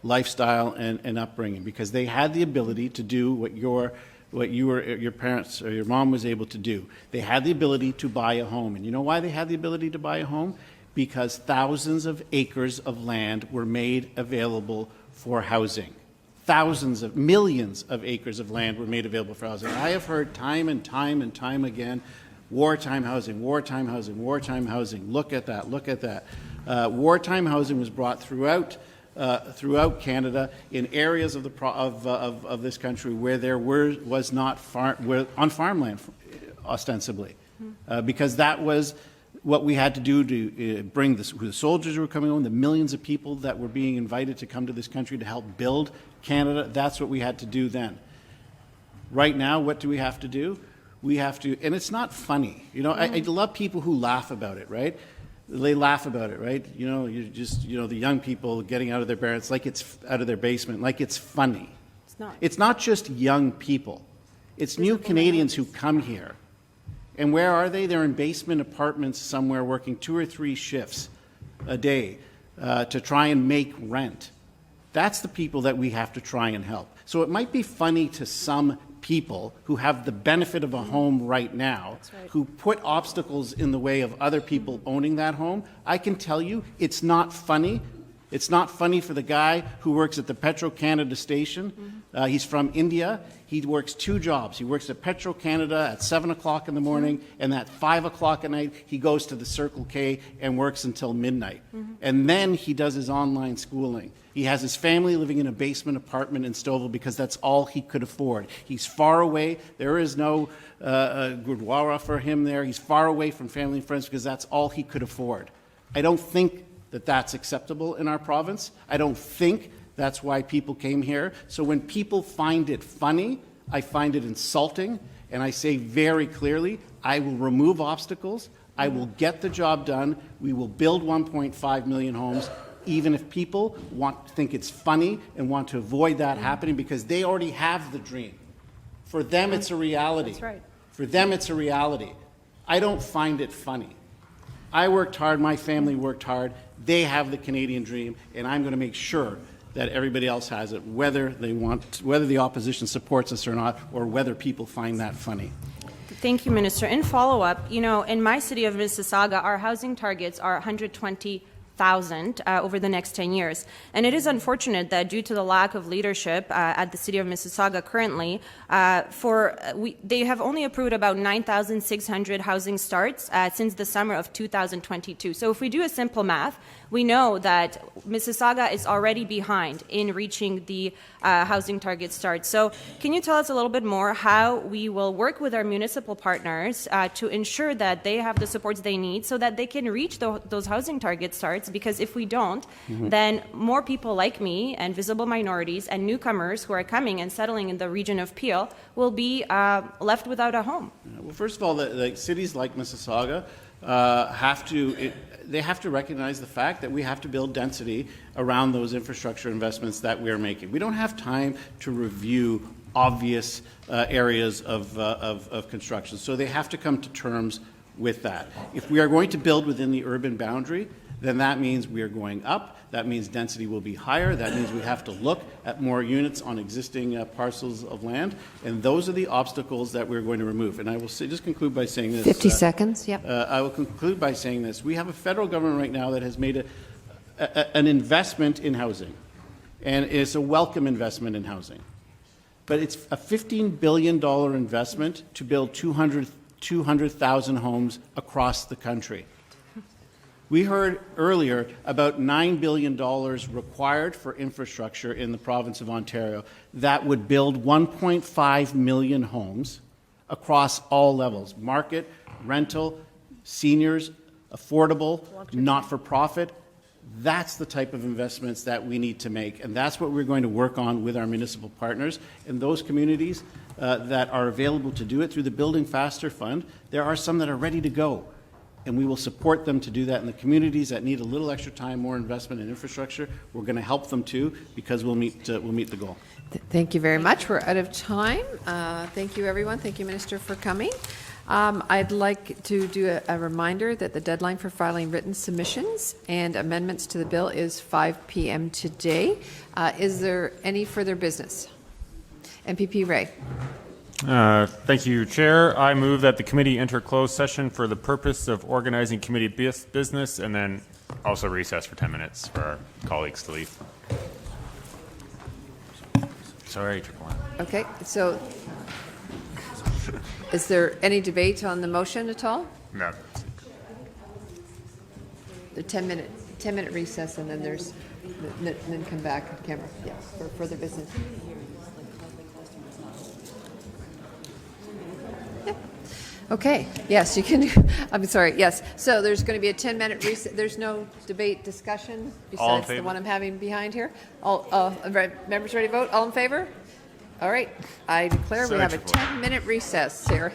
lifestyle and upbringing, because they had the ability to do what your parents or your mom was able to do. They had the ability to buy a home. And you know why they had the ability to buy a home? Because thousands of acres of land were made available for housing. Millions of acres of land were made available for housing. I have heard time and time and time again, wartime housing, wartime housing, wartime housing. Look at that, look at that. Wartime housing was brought throughout Canada in areas of this country where there was not on farmland, ostensibly, because that was what we had to do to bring the soldiers who were coming home, the millions of people that were being invited to come to this country to help build Canada. That's what we had to do then. Right now, what do we have to do? We have to, and it's not funny. I love people who laugh about it, right? They laugh about it, right? The young people getting out of their parents, like it's out of their basement, like it's funny. It's not. It's not just young people. It's new Canadians who come here. And where are they? They're in basement apartments somewhere working 2 or 3 shifts a day to try and make rent. That's the people that we have to try and help. So it might be funny to some people who have the benefit of a home right now, who put obstacles in the way of other people owning that home. I can tell you it's not funny. It's not funny for the guy who works at the Petro-Canada station. He's from India. He works 2 jobs. He works at Petro-Canada at 7 o'clock in the morning, and at 5 o'clock at night, he goes to the Circle K and works until midnight. And then he does his online schooling. He has his family living in a basement apartment in Stouffville because that's all he could afford. He's far away. There is no Gurdwara for him there. He's far away from family and friends because that's all he could afford. I don't think that that's acceptable in our province. I don't think that's why people came here. So when people find it funny, I find it insulting, and I say very clearly, I will remove obstacles. I will get the job done. We will build 1.5 million homes, even if people think it's funny and want to avoid that happening because they already have the dream. For them, it's a reality. That's right. For them, it's a reality. I don't find it funny. I worked hard. My family worked hard. They have the Canadian dream, and I'm going to make sure that everybody else has it, whether the opposition supports us or not, or whether people find that funny. Thank you, Minister. In follow-up, in my city of Mississauga, our housing targets are 120,000 over the next 10 years. And it is unfortunate that due to the lack of leadership at the city of Mississauga currently, they have only approved about 9,600 housing starts since the summer of 2022. So if we do a simple math, we know that Mississauga is already behind in reaching the housing target starts. So can you tell us a little bit more how we will work with our municipal partners to ensure that they have the supports they need so that they can reach those housing target starts? Because if we don't, then more people like me and visible minorities and newcomers who are coming and settling in the region of Peel will be left without a home. Well, first of all, the cities like Mississauga they have to recognize the fact that we have to build density around those infrastructure investments that we're making. We don't have time to review obvious areas of construction, so they have to come to terms with that. If we are going to build within the urban boundary, then that means we are going up. That means density will be higher. That means we have to look at more units on existing parcels of land. And those are the obstacles that we're going to remove. And I will just conclude by saying this. 50 seconds, yep. I will conclude by saying this. We have a federal government right now that has made an investment in housing. And it's a welcome investment in housing. But it's a $15 billion investment to build 200,000 homes across the country. We heard earlier about $9 billion required for infrastructure in the province of Ontario that would build 1.5 million homes across all levels: market, rental, seniors, affordable, not-for-profit. That's the type of investments that we need to make, and that's what we're going to work on with our municipal partners. In those communities that are available to do it through the Building Faster Fund, there are some that are ready to go. And we will support them to do that. In the communities that need a little extra time, more investment in infrastructure, we're going to help them too, because we'll meet the goal. Thank you very much. We're out of time. Thank you, everyone. Thank you, Minister, for coming. I'd like to do a reminder that the deadline for filing written submissions and amendments to the bill is 5 p.m. today. Is there any further business? MPP Ray. Thank you, Chair. I move that the committee enter closed session for the purpose of organizing committee business, and then also recess for 10 minutes for our colleagues to leave. Sorry, Triple One. Okay, so is there any debate on the motion at all? No. The 10-minute recess, and then there's then come back on camera. Yes, for further business. Okay, yes, you can, I'm sorry, yes. So there's going to be a 10-minute recess. There's no debate discussion besides the one I'm having behind here. All members ready to vote? All in favor? All right, I declare we have a 10-minute recess, Sarah.